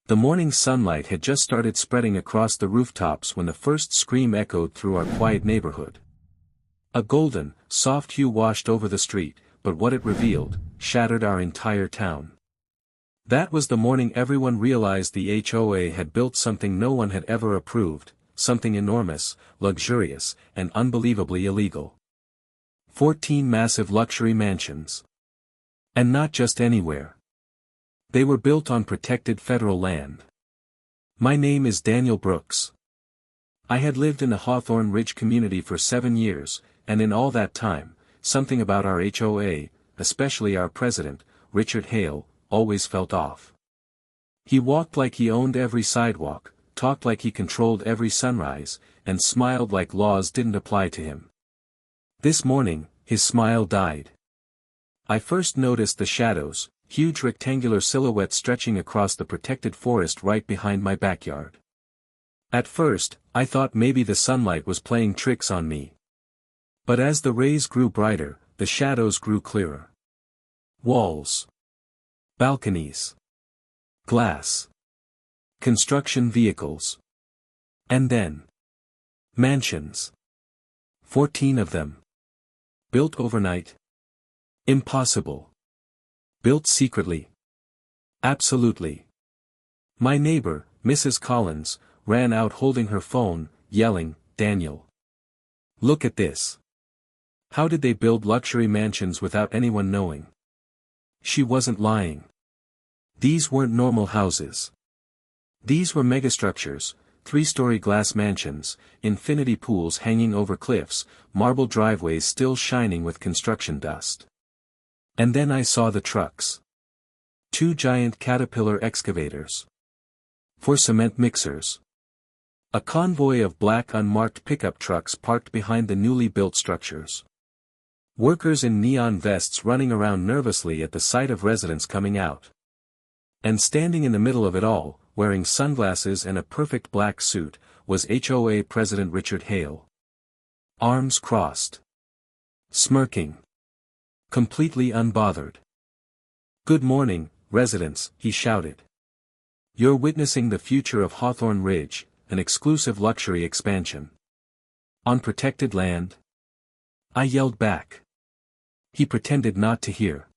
The morning sunlight had just started spreading across the rooftops when the first scream echoed through our quiet neighborhood. A golden, soft hue washed over the street, but what it revealed, shattered our entire town. That was the morning everyone realized the HOA had built something no one had ever approved, something enormous, luxurious, and unbelievably illegal. 14 massive luxury mansions. And not just anywhere. They were built on protected federal land. My name is Daniel Brooks. I had lived in the Hawthorne Ridge community for 7 years, and in all that time, something about our HOA, especially our president, Richard Hale, always felt off. He walked like he owned every sidewalk, talked like he controlled every sunrise, and smiled like laws didn't apply to him. This morning, his smile died. I first noticed the shadows, huge rectangular silhouettes stretching across the protected forest right behind my backyard. At first, I thought maybe the sunlight was playing tricks on me. But as the rays grew brighter, the shadows grew clearer. Walls. Balconies. Glass. Construction vehicles. And then. Mansions. 14 of them. Built overnight. Impossible. Built secretly. Absolutely. My neighbor, Mrs. Collins, ran out holding her phone, yelling, "Daniel. Look at this. How did they build luxury mansions without anyone knowing?" She wasn't lying. These weren't normal houses. These were megastructures, 3-story glass mansions, infinity pools hanging over cliffs, marble driveways still shining with construction dust. And then I saw the trucks. 2 giant Caterpillar excavators. 4 cement mixers. A convoy of black unmarked pickup trucks parked behind the newly built structures. Workers in neon vests running around nervously at the sight of residents coming out. And standing in the middle of it all, wearing sunglasses and a perfect black suit, was HOA President Richard Hale. Arms crossed. Smirking. Completely unbothered. "Good morning, residents," he shouted. "You're witnessing the future of Hawthorne Ridge, an exclusive luxury expansion. On protected land?" I yelled back. He pretended not to hear.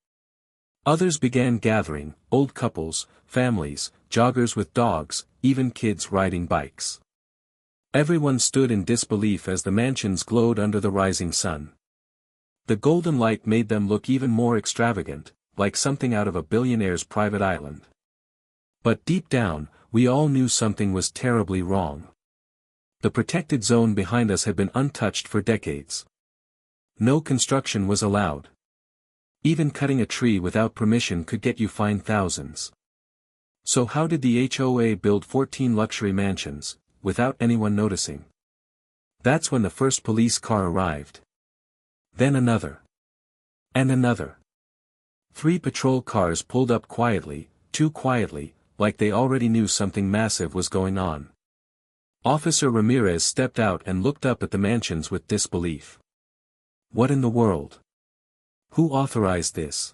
Others began gathering, old couples, families, joggers with dogs, even kids riding bikes. Everyone stood in disbelief as the mansions glowed under the rising sun. The golden light made them look even more extravagant, like something out of a billionaire's private island. But deep down, we all knew something was terribly wrong. The protected zone behind us had been untouched for decades. No construction was allowed. Even cutting a tree without permission could get you fined thousands. So how did the HOA build 14 luxury mansions, without anyone noticing? That's when the first police car arrived. Then another. And another. 3 patrol cars pulled up quietly, too quietly, like they already knew something massive was going on. Officer Ramirez stepped out and looked up at the mansions with disbelief. What in the world? Who authorized this?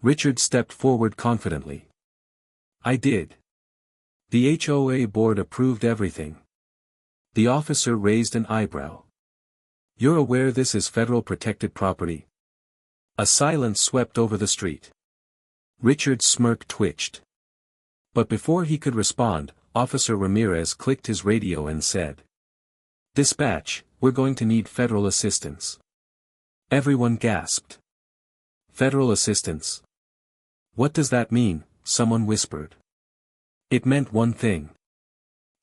Richard stepped forward confidently. I did. The HOA board approved everything. The officer raised an eyebrow. You're aware this is federal protected property? A silence swept over the street. Richard's smirk twitched. But before he could respond, Officer Ramirez clicked his radio and said, "Dispatch, we're going to need federal assistance." Everyone gasped. Federal assistance? What does that mean? Someone whispered. It meant one thing.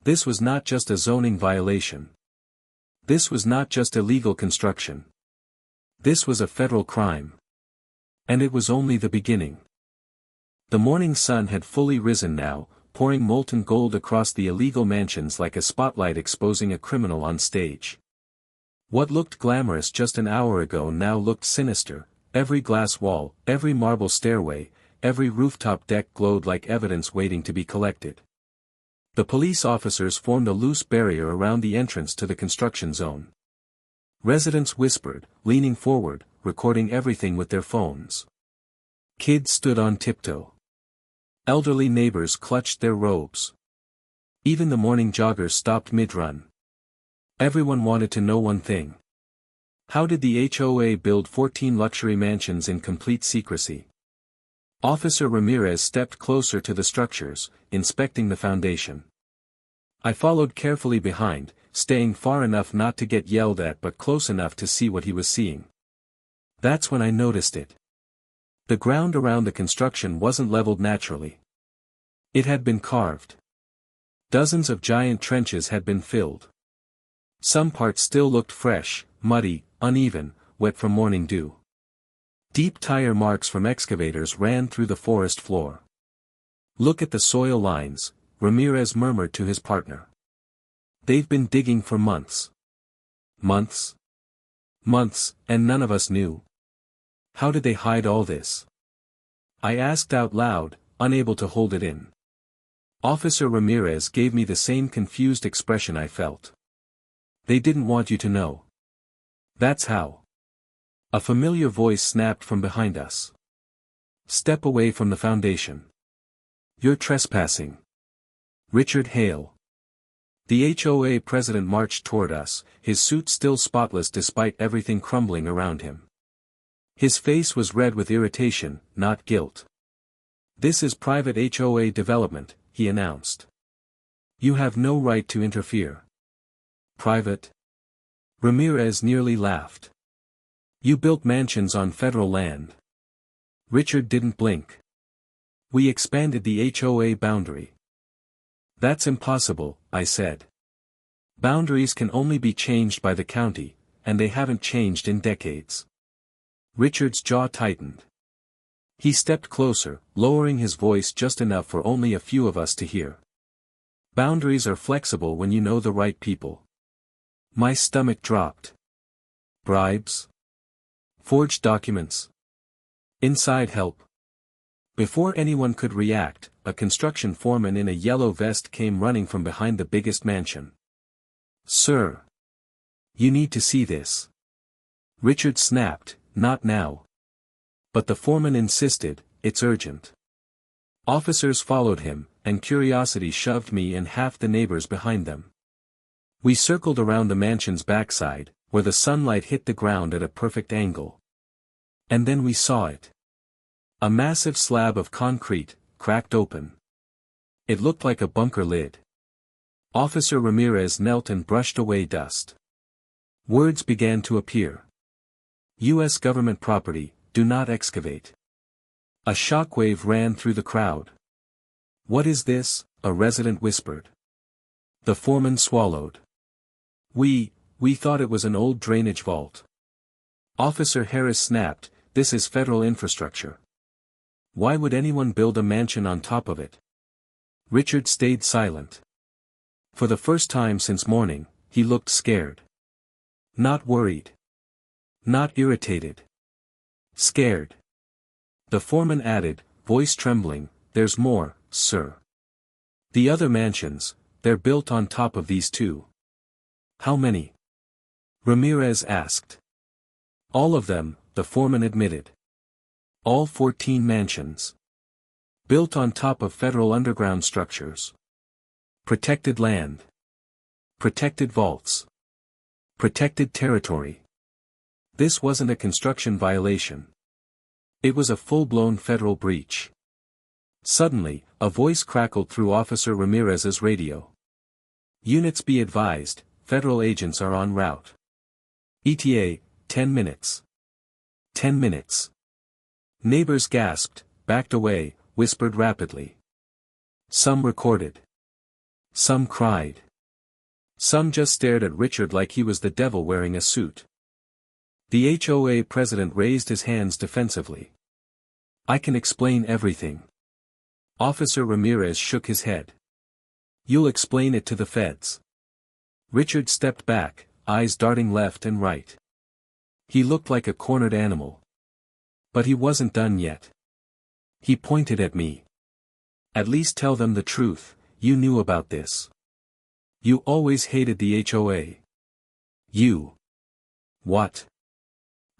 This was not just a zoning violation. This was not just illegal construction. This was a federal crime. And it was only the beginning. The morning sun had fully risen now, pouring molten gold across the illegal mansions like a spotlight exposing a criminal on stage. What looked glamorous just an hour ago now looked sinister. Every glass wall, every marble stairway, every rooftop deck glowed like evidence waiting to be collected. The police officers formed a loose barrier around the entrance to the construction zone. Residents whispered, leaning forward, recording everything with their phones. Kids stood on tiptoe. Elderly neighbors clutched their robes. Even the morning joggers stopped mid-run. Everyone wanted to know one thing. How did the HOA build 14 luxury mansions in complete secrecy? Officer Ramirez stepped closer to the structures, inspecting the foundation. I followed carefully behind, staying far enough not to get yelled at but close enough to see what he was seeing. That's when I noticed it. The ground around the construction wasn't leveled naturally. It had been carved. Dozens of giant trenches had been filled. Some parts still looked fresh, muddy, uneven, wet from morning dew. Deep tire marks from excavators ran through the forest floor. "Look at the soil lines," Ramirez murmured to his partner. "They've been digging for months. Months? Months, and none of us knew. How did they hide all this?" I asked out loud, unable to hold it in. Officer Ramirez gave me the same confused expression I felt. "They didn't want you to know. That's how." A familiar voice snapped from behind us. "Step away from the foundation. You're trespassing." Richard Hale. The HOA president marched toward us, his suit still spotless despite everything crumbling around him. His face was red with irritation, not guilt. "This is private HOA development," he announced. "You have no right to interfere." "Private?" Ramirez nearly laughed. "You built mansions on federal land." Richard didn't blink. "We expanded the HOA boundary." "That's impossible," I said. "Boundaries can only be changed by the county, and they haven't changed in decades." Richard's jaw tightened. He stepped closer, lowering his voice just enough for only a few of us to hear. "Boundaries are flexible when you know the right people." My stomach dropped. Bribes? Forged documents? Inside help? Before anyone could react, a construction foreman in a yellow vest came running from behind the biggest mansion. "Sir! You need to see this." Richard snapped, "Not now." But the foreman insisted, "It's urgent." Officers followed him, and curiosity shoved me and half the neighbors behind them. We circled around the mansion's backside, where the sunlight hit the ground at a perfect angle. And then we saw it. A massive slab of concrete, cracked open. It looked like a bunker lid. Officer Ramirez knelt and brushed away dust. Words began to appear. "U.S. government property, do not excavate." A shockwave ran through the crowd. "What is this?" a resident whispered. The foreman swallowed. We thought it was an old drainage vault." Officer Harris snapped, "This is federal infrastructure. Why would anyone build a mansion on top of it?" Richard stayed silent. For the first time since morning, he looked scared. Not worried. Not irritated. Scared. The foreman added, voice trembling, "There's more, sir. The other mansions, they're built on top of these two." "How many?" Ramirez asked. "All of them," the foreman admitted. "All 14 mansions. Built on top of federal underground structures. Protected land. Protected vaults. Protected territory. This wasn't a construction violation. It was a full-blown federal breach." Suddenly, a voice crackled through Officer Ramirez's radio. "Units be advised, federal agents are en route. ETA, 10 minutes. 10 minutes. Neighbors gasped, backed away, whispered rapidly. Some recorded. Some cried. Some just stared at Richard like he was the devil wearing a suit. The HOA president raised his hands defensively. "I can explain everything." Officer Ramirez shook his head. "You'll explain it to the feds." Richard stepped back, eyes darting left and right. He looked like a cornered animal. But he wasn't done yet. He pointed at me. "At least tell them the truth, you knew about this. You always hated the HOA. You." "What?"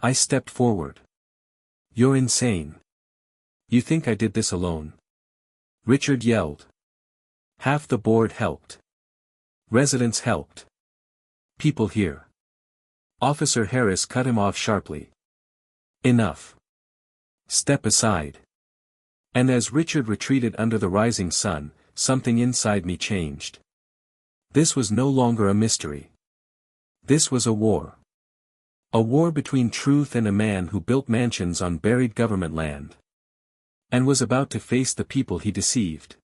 I stepped forward. "You're insane. You think I did this alone. Richard yelled. Half the board helped. Residents helped. People here. Officer Harris cut him off sharply. Enough. Step aside. And as Richard retreated under the rising sun, something inside me changed. This was no longer a mystery. This was a war. A war between truth and a man who built mansions on buried government land. And was about to face the people he deceived.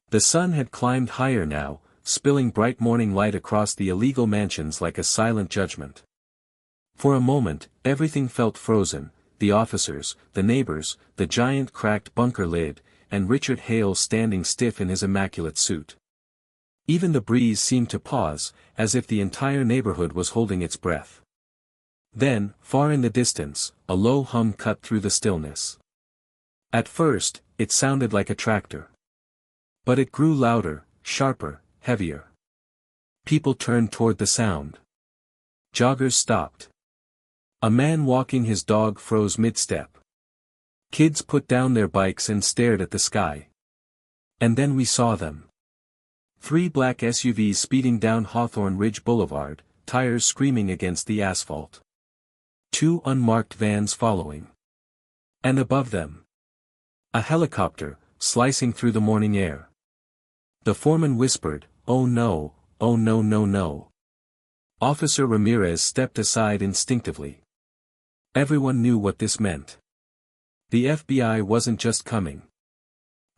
The sun had climbed higher now, spilling bright morning light across the illegal mansions like a silent judgment. For a moment, everything felt frozen, the officers, the neighbors, the giant cracked bunker lid, and Richard Hale standing stiff in his immaculate suit. Even the breeze seemed to pause, as if the entire neighborhood was holding its breath. Then, far in the distance, a low hum cut through the stillness. At first, it sounded like a tractor. But it grew louder, sharper, heavier. People turned toward the sound. Joggers stopped. A man walking his dog froze mid-step. Kids put down their bikes and stared at the sky. And then we saw them. 3 black SUVs speeding down Hawthorne Ridge Boulevard, tires screaming against the asphalt. 2 unmarked vans following. And above them, a helicopter, slicing through the morning air. The foreman whispered, "Oh no, oh no no no." Officer Ramirez stepped aside instinctively. Everyone knew what this meant. The FBI wasn't just coming.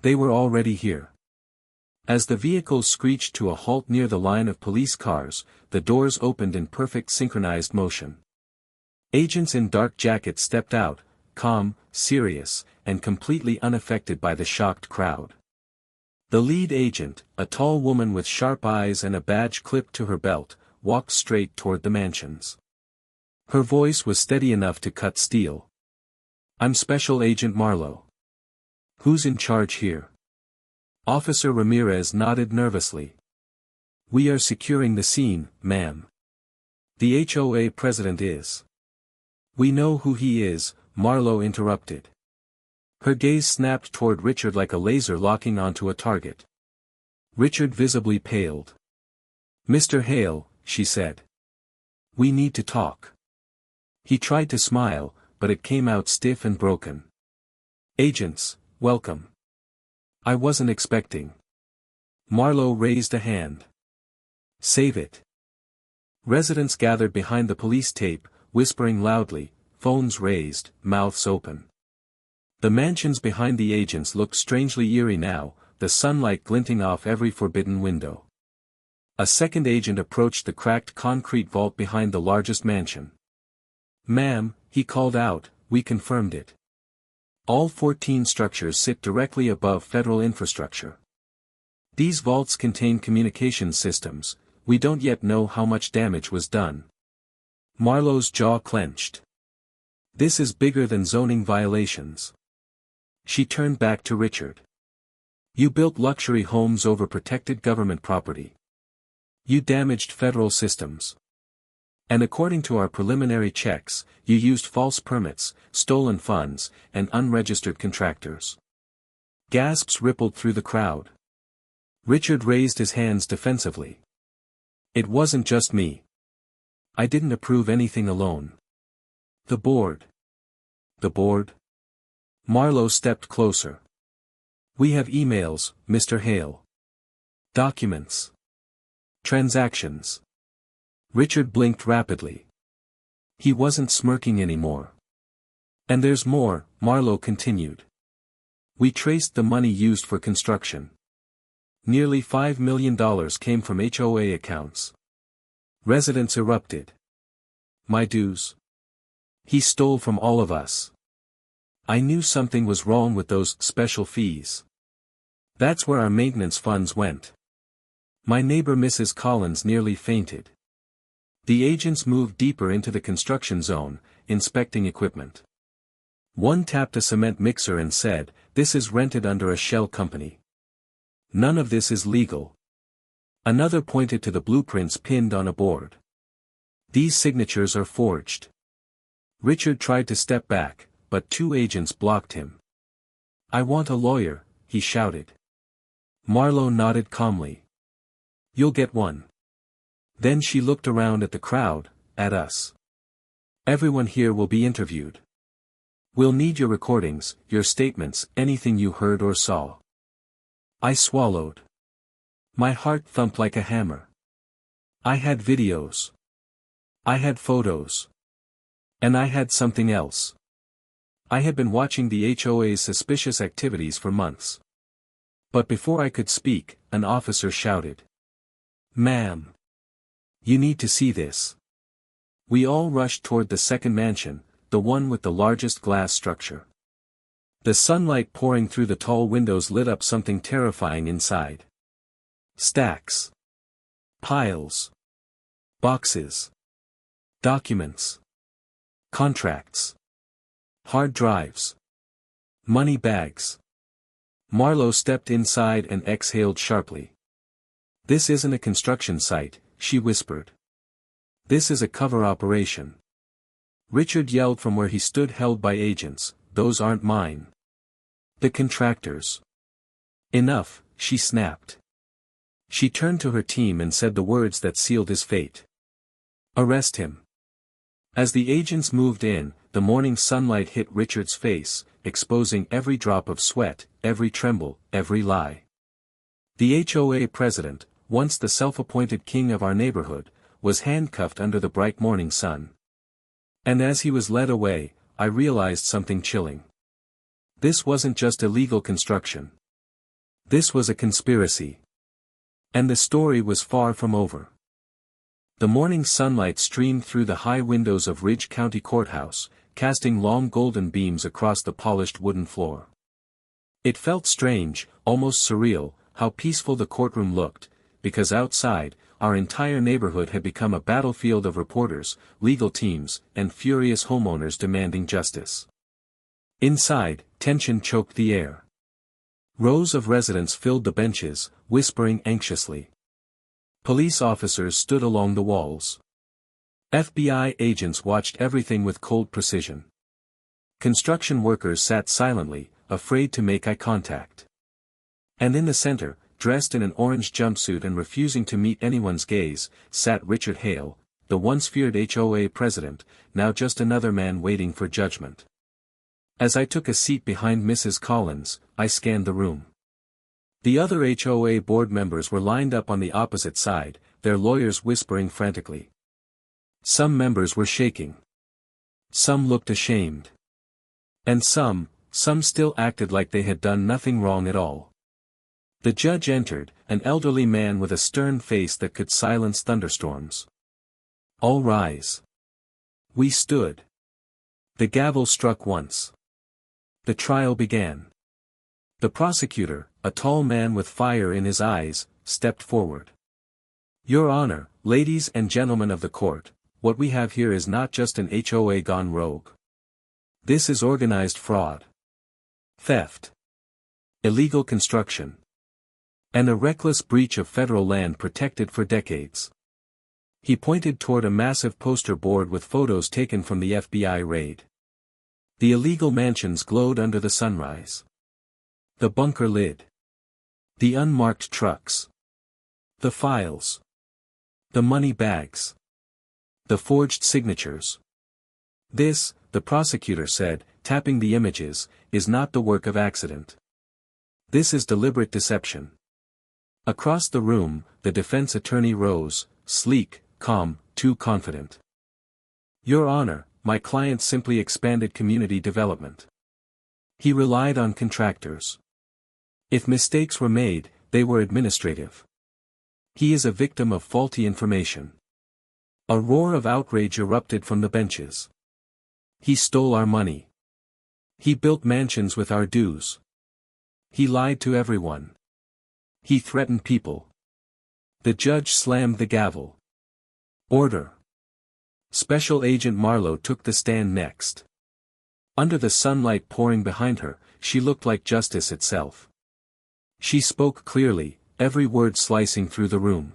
They were already here. As the vehicles screeched to a halt near the line of police cars, the doors opened in perfect synchronized motion. Agents in dark jackets stepped out, calm, serious, and completely unaffected by the shocked crowd. The lead agent, a tall woman with sharp eyes and a badge clipped to her belt, walked straight toward the mansions. Her voice was steady enough to cut steel. "I'm Special Agent Marlowe. Who's in charge here?" Officer Ramirez nodded nervously. "We are securing the scene, ma'am. The HOA president is." "We know who he is," Marlowe interrupted. Her gaze snapped toward Richard like a laser locking onto a target. Richard visibly paled. "Mr. Hale," she said. "We need to talk." He tried to smile, but it came out stiff and broken. "Agents, welcome. I wasn't expecting." Marlowe raised a hand. "Save it." Residents gathered behind the police tape, whispering loudly, phones raised, mouths open. The mansions behind the agents looked strangely eerie now, the sunlight glinting off every forbidden window. A second agent approached the cracked concrete vault behind the largest mansion. "Ma'am," he called out, "we confirmed it. All 14 structures sit directly above federal infrastructure. These vaults contain communications systems, we don't yet know how much damage was done." Marlowe's jaw clenched. "This is bigger than zoning violations." She turned back to Richard. "You built luxury homes over protected government property. You damaged federal systems. And according to our preliminary checks, you used false permits, stolen funds, and unregistered contractors." Gasps rippled through the crowd. Richard raised his hands defensively. "It wasn't just me. I didn't approve anything alone. The board." "The board?" Marlowe stepped closer. "We have emails, Mr. Hale. Documents. Transactions." Richard blinked rapidly. He wasn't smirking anymore. "And there's more," Marlowe continued. "We traced the money used for construction. Nearly $5 million came from HOA accounts." Residents erupted. "My dues. He stole from all of us. I knew something was wrong with those special fees. That's where our maintenance funds went." My neighbor Mrs. Collins nearly fainted. The agents moved deeper into the construction zone, inspecting equipment. One tapped a cement mixer and said, "This is rented under a shell company. None of this is legal." Another pointed to the blueprints pinned on a board. "These signatures are forged." Richard tried to step back, but 2 agents blocked him. "I want a lawyer," he shouted. Marlowe nodded calmly. You'll get one. Then she looked around at the crowd, at us. Everyone here will be interviewed. We'll need your recordings, your statements, anything you heard or saw. I swallowed. My heart thumped like a hammer. I had videos. I had photos. And I had something else. I had been watching the HOA's suspicious activities for months. But before I could speak, an officer shouted. Ma'am. You need to see this. We all rushed toward the second mansion, the one with the largest glass structure. The sunlight pouring through the tall windows lit up something terrifying inside. Stacks. Piles. Boxes. Documents. Contracts. Hard drives. Money bags. Marlowe stepped inside and exhaled sharply. This isn't a construction site, she whispered. This is a cover operation. Richard yelled from where he stood, held by agents, those aren't mine. The contractors. Enough, she snapped. She turned to her team and said the words that sealed his fate. Arrest him. As the agents moved in, the morning sunlight hit Richard's face, exposing every drop of sweat, every tremble, every lie. The HOA president, once the self-appointed king of our neighborhood, was handcuffed under the bright morning sun. And as he was led away, I realized something chilling. This wasn't just illegal construction. This was a conspiracy. And the story was far from over. The morning sunlight streamed through the high windows of Ridge County Courthouse, casting long golden beams across the polished wooden floor. It felt strange, almost surreal, how peaceful the courtroom looked, because outside, our entire neighborhood had become a battlefield of reporters, legal teams, and furious homeowners demanding justice. Inside, tension choked the air. Rows of residents filled the benches, whispering anxiously. Police officers stood along the walls. FBI agents watched everything with cold precision. Construction workers sat silently, afraid to make eye contact. And in the center, dressed in an orange jumpsuit and refusing to meet anyone's gaze, sat Richard Hale, the once feared HOA president, now just another man waiting for judgment. As I took a seat behind Mrs. Collins, I scanned the room. The other HOA board members were lined up on the opposite side, their lawyers whispering frantically. Some members were shaking. Some looked ashamed. And some still acted like they had done nothing wrong at all. The judge entered, an elderly man with a stern face that could silence thunderstorms. All rise. We stood. The gavel struck once. The trial began. The prosecutor, a tall man with fire in his eyes, stepped forward. Your Honor, ladies and gentlemen of the court, what we have here is not just an HOA gone rogue. This is organized fraud. Theft. Illegal construction. And a reckless breach of federal land protected for decades. He pointed toward a massive poster board with photos taken from the FBI raid. The illegal mansions glowed under the sunrise. The bunker lid. The unmarked trucks. The files. The money bags. The forged signatures. This, the prosecutor said, tapping the images, is not the work of accident. This is deliberate deception. Across the room, the defense attorney rose, sleek, calm, too confident. Your Honor, my client simply expanded community development. He relied on contractors. If mistakes were made, they were administrative. He is a victim of faulty information. A roar of outrage erupted from the benches. He stole our money. He built mansions with our dues. He lied to everyone. He threatened people. The judge slammed the gavel. Order. Special Agent Marlowe took the stand next. Under the sunlight pouring behind her, she looked like justice itself. She spoke clearly, every word slicing through the room.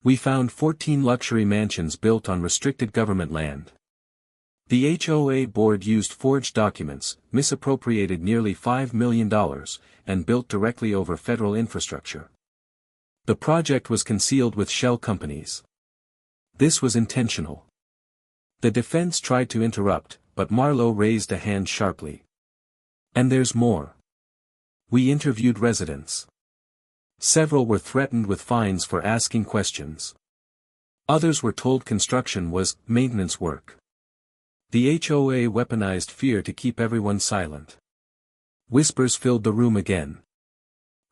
We found 14 luxury mansions built on restricted government land. The HOA board used forged documents, misappropriated nearly $5 million, and built directly over federal infrastructure. The project was concealed with shell companies. This was intentional. The defense tried to interrupt, but Marlowe raised a hand sharply. And there's more. We interviewed residents. Several were threatened with fines for asking questions. Others were told construction was maintenance work. The HOA weaponized fear to keep everyone silent. Whispers filled the room again.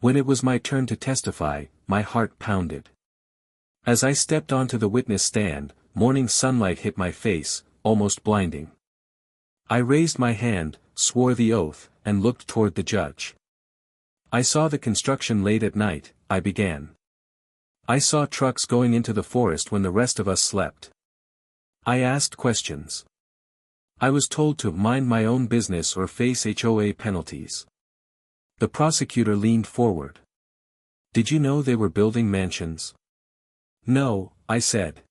When it was my turn to testify, my heart pounded. As I stepped onto the witness stand, morning sunlight hit my face, almost blinding. I raised my hand, swore the oath, and looked toward the judge. I saw the construction late at night, I began. I saw trucks going into the forest when the rest of us slept. I asked questions. I was told to mind my own business or face HOA penalties. The prosecutor leaned forward. Did you know they were building mansions? No, I said.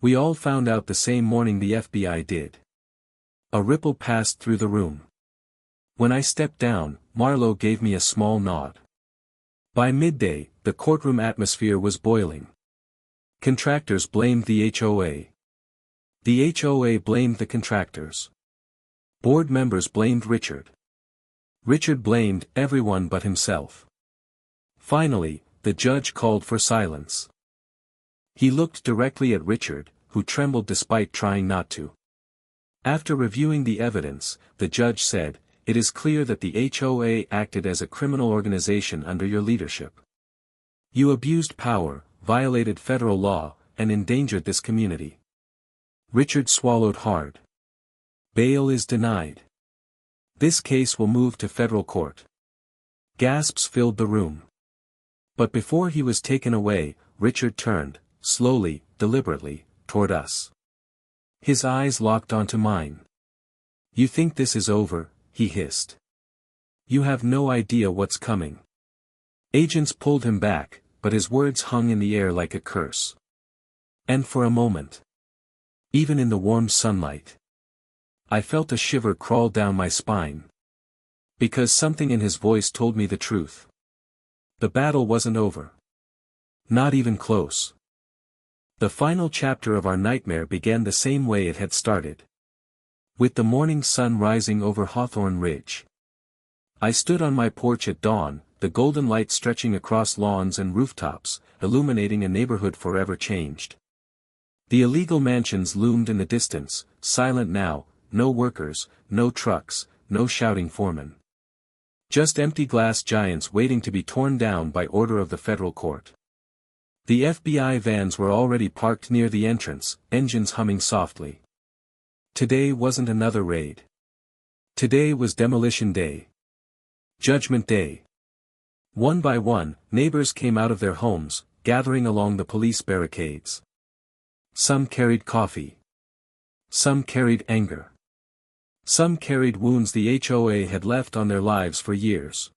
We all found out the same morning the FBI did. A ripple passed through the room. When I stepped down, Marlowe gave me a small nod. By midday, the courtroom atmosphere was boiling. Contractors blamed the HOA. The HOA blamed the contractors. Board members blamed Richard. Richard blamed everyone but himself. Finally, the judge called for silence. He looked directly at Richard, who trembled despite trying not to. After reviewing the evidence, the judge said, "It is clear that the HOA acted as a criminal organization under your leadership. You abused power, violated federal law, and endangered this community." Richard swallowed hard. Bail is denied. This case will move to federal court. Gasps filled the room. But before he was taken away, Richard turned, slowly, deliberately, toward us. His eyes locked onto mine. "You think this is over?" he hissed. "You have no idea what's coming." Agents pulled him back, but his words hung in the air like a curse. And for a moment, even in the warm sunlight, I felt a shiver crawl down my spine. Because something in his voice told me the truth. The battle wasn't over. Not even close. The final chapter of our nightmare began the same way it had started. With the morning sun rising over Hawthorne Ridge. I stood on my porch at dawn, the golden light stretching across lawns and rooftops, illuminating a neighborhood forever changed. The illegal mansions loomed in the distance, silent now, no workers, no trucks, no shouting foremen. Just empty glass giants waiting to be torn down by order of the federal court. The FBI vans were already parked near the entrance, engines humming softly. Today wasn't another raid. Today was demolition day. Judgment day. One by one, neighbors came out of their homes, gathering along the police barricades. Some carried coffee. Some carried anger. Some carried wounds the HOA had left on their lives for years.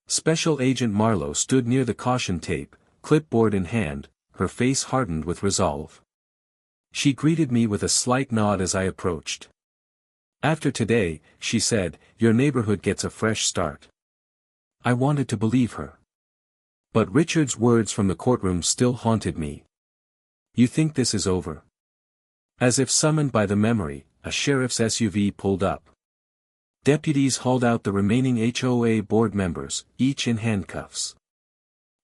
Special Agent Marlowe stood near the caution tape, clipboard in hand, her face hardened with resolve. She greeted me with a slight nod as I approached. "After today," she said, "your neighborhood gets a fresh start." I wanted to believe her. But Richard's words from the courtroom still haunted me. "You think this is over?" As if summoned by the memory, a sheriff's SUV pulled up. Deputies hauled out the remaining HOA board members, each in handcuffs.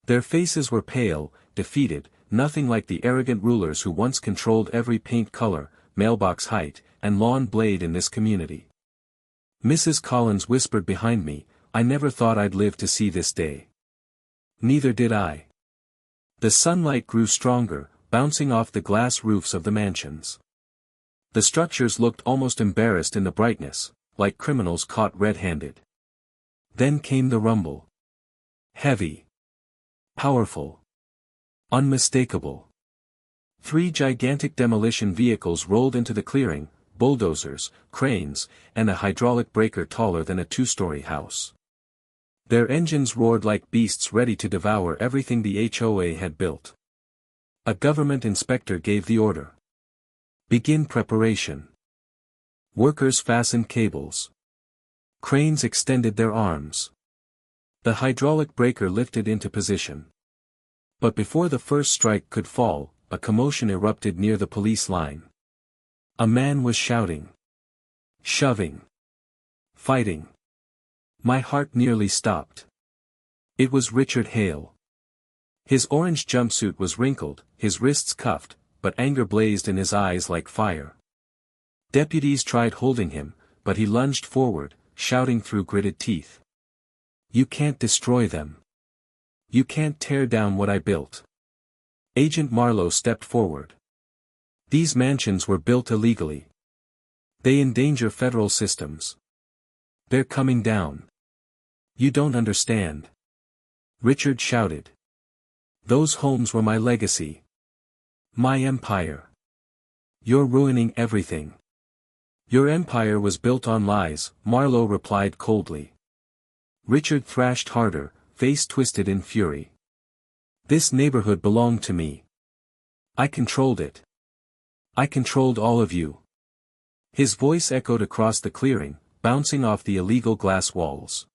Their faces were pale, defeated, nothing like the arrogant rulers who once controlled every paint color, mailbox height, and lawn blade in this community. Mrs. Collins whispered behind me, "I never thought I'd live to see this day." Neither did I. The sunlight grew stronger, bouncing off the glass roofs of the mansions. The structures looked almost embarrassed in the brightness, like criminals caught red-handed. Then came the rumble. Heavy. Powerful. Unmistakable. 3 gigantic demolition vehicles rolled into the clearing, bulldozers, cranes, and a hydraulic breaker taller than a 2-story house. Their engines roared like beasts ready to devour everything the HOA had built. A government inspector gave the order. "Begin preparation." Workers fastened cables. Cranes extended their arms. The hydraulic breaker lifted into position. But before the first strike could fall, a commotion erupted near the police line. A man was shouting. Shoving. Fighting. My heart nearly stopped. It was Richard Hale. His orange jumpsuit was wrinkled, his wrists cuffed, but anger blazed in his eyes like fire. Deputies tried holding him, but he lunged forward, shouting through gritted teeth. You can't destroy them. You can't tear down what I built. Agent Marlowe stepped forward. These mansions were built illegally. They endanger federal systems. They're coming down. You don't understand. Richard shouted. Those homes were my legacy. My empire. You're ruining everything. Your empire was built on lies, Marlowe replied coldly. Richard thrashed harder, face twisted in fury. This neighborhood belonged to me. I controlled it. I controlled all of you. His voice echoed across the clearing, bouncing off the illegal glass walls.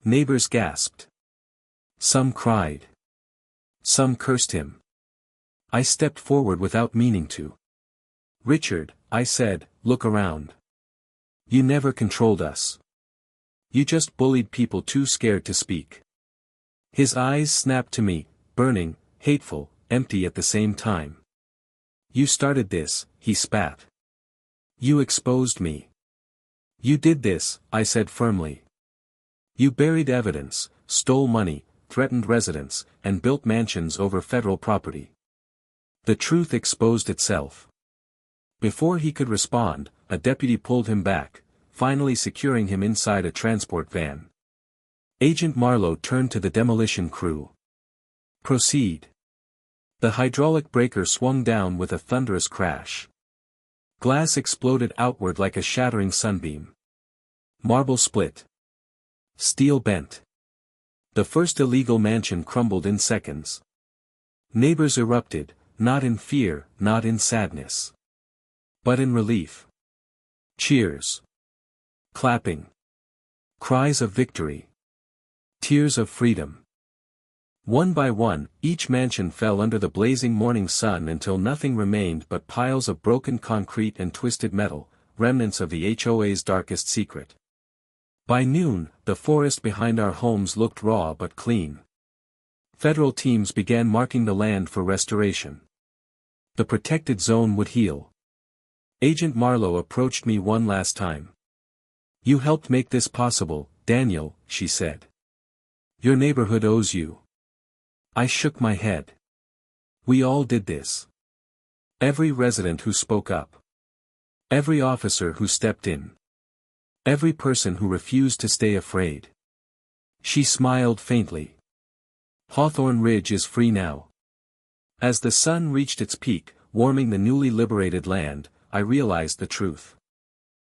Neighbors gasped. Some cried. Some cursed him. I stepped forward without meaning to. Richard, I said, look around. You never controlled us. You just bullied people too scared to speak. His eyes snapped to me, burning, hateful, empty at the same time. You started this, he spat. You exposed me. You did this, I said firmly. You buried evidence, stole money, threatened residents, and built mansions over federal property. The truth exposed itself. Before he could respond, a deputy pulled him back, finally securing him inside a transport van. Agent Marlowe turned to the demolition crew. Proceed. The hydraulic breaker swung down with a thunderous crash. Glass exploded outward like a shattering sunbeam. Marble split. Steel bent. The first illegal mansion crumbled in seconds. Neighbors erupted, not in fear, not in sadness, but in relief. Cheers. Clapping. Cries of victory. Tears of freedom. One by one, each mansion fell under the blazing morning sun until nothing remained but piles of broken concrete and twisted metal, remnants of the HOA's darkest secret. By noon, the forest behind our homes looked raw but clean. Federal teams began marking the land for restoration. The protected zone would heal. Agent Marlowe approached me one last time. You helped make this possible, Daniel, she said. Your neighborhood owes you. I shook my head. We all did this. Every resident who spoke up. Every officer who stepped in. Every person who refused to stay afraid. She smiled faintly. Hawthorne Ridge is free now. As the sun reached its peak, warming the newly liberated land, I realized the truth.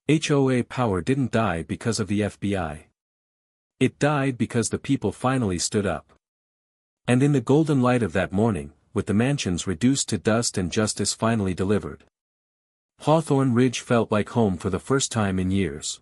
HOA power didn't die because of the FBI. It died because the people finally stood up. And in the golden light of that morning, with the mansions reduced to dust and justice finally delivered, Hawthorne Ridge felt like home for the first time in years.